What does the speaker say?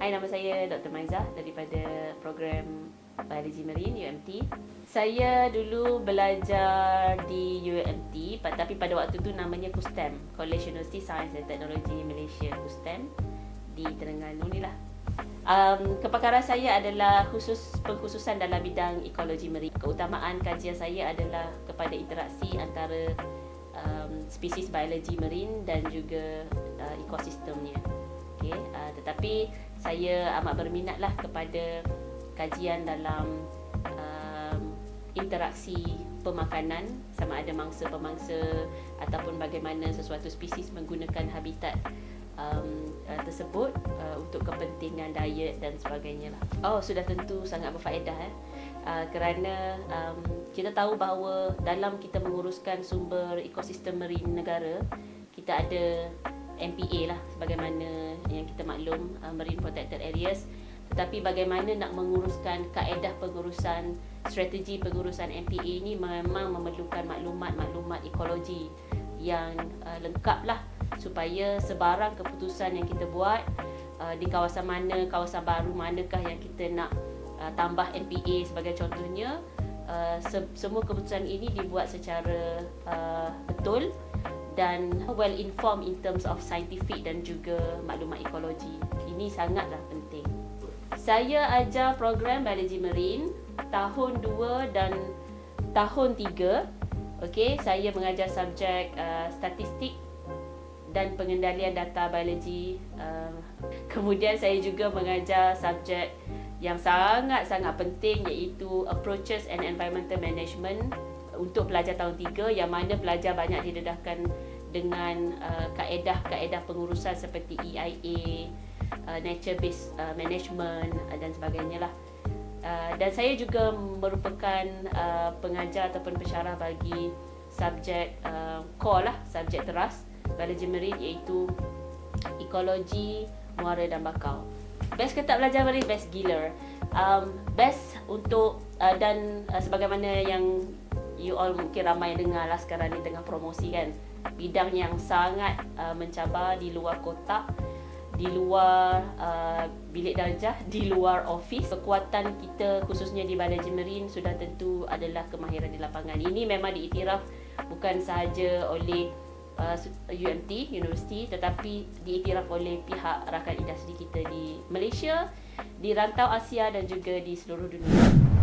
Hai, nama saya Dr. Maizah daripada program Biologi Marine UMT. Saya dulu belajar di UMT tapi pada waktu tu namanya KUSTEM, College University Science and Technology Malaysia, KUSTEM di Terengganu ni lah. Kepakaran saya adalah pengkhususan dalam bidang ekologi marine. Keutamaan kajian saya adalah kepada interaksi antara spesies biologi marine dan juga ekosistemnya. Tetapi saya amat berminatlah kepada kajian dalam interaksi pemakanan, sama ada mangsa-pemangsa ataupun bagaimana sesuatu spesies menggunakan habitat tersebut untuk kepentingan diet dan sebagainya lah. Sudah tentu sangat berfaedah kerana kita tahu bahawa dalam kita menguruskan sumber ekosistem marine negara, kita ada MPA lah, sebagaimana yang kita maklum, Marine Protected Areas. Tetapi bagaimana nak menguruskan kaedah pengurusan, strategi pengurusan MPA ni memang memerlukan maklumat ekologi yang lengkap lah, supaya sebarang keputusan yang kita buat di kawasan mana, kawasan baru manakah yang kita nak tambah MPA sebagai contohnya, semua keputusan ini dibuat secara betul dan well informed in terms of scientific dan juga maklumat ekologi. Ini sangatlah penting. Saya ajar program biologi marine tahun 2 dan tahun 3. Saya mengajar subjek statistik dan pengendalian data biologi. Kemudian saya juga mengajar subjek yang sangat-sangat penting, iaitu Approaches and Environmental Management untuk pelajar tahun 3, yang mana pelajar banyak didedahkan dengan kaedah-kaedah pengurusan seperti EIA, Nature Based Management dan sebagainya lah. Dan saya juga merupakan pengajar ataupun pensyarah bagi subjek core lah, subjek teras biologi marine, iaitu ekologi muara dan bakau. Best ke tak belajar marine? Best gila. Best untuk dan sebagaimana yang you all mungkin ramai dengar lah sekarang ni tengah promosi kan, bidang yang sangat mencabar, di luar kotak, di luar bilik darjah, di luar office. Kekuatan kita khususnya di biologi marine sudah tentu adalah kemahiran di lapangan. Ini memang diiktiraf bukan sahaja oleh UMT, Universiti, tetapi diiktiraf oleh pihak rakan industri kita di Malaysia, di rantau Asia dan juga di seluruh dunia.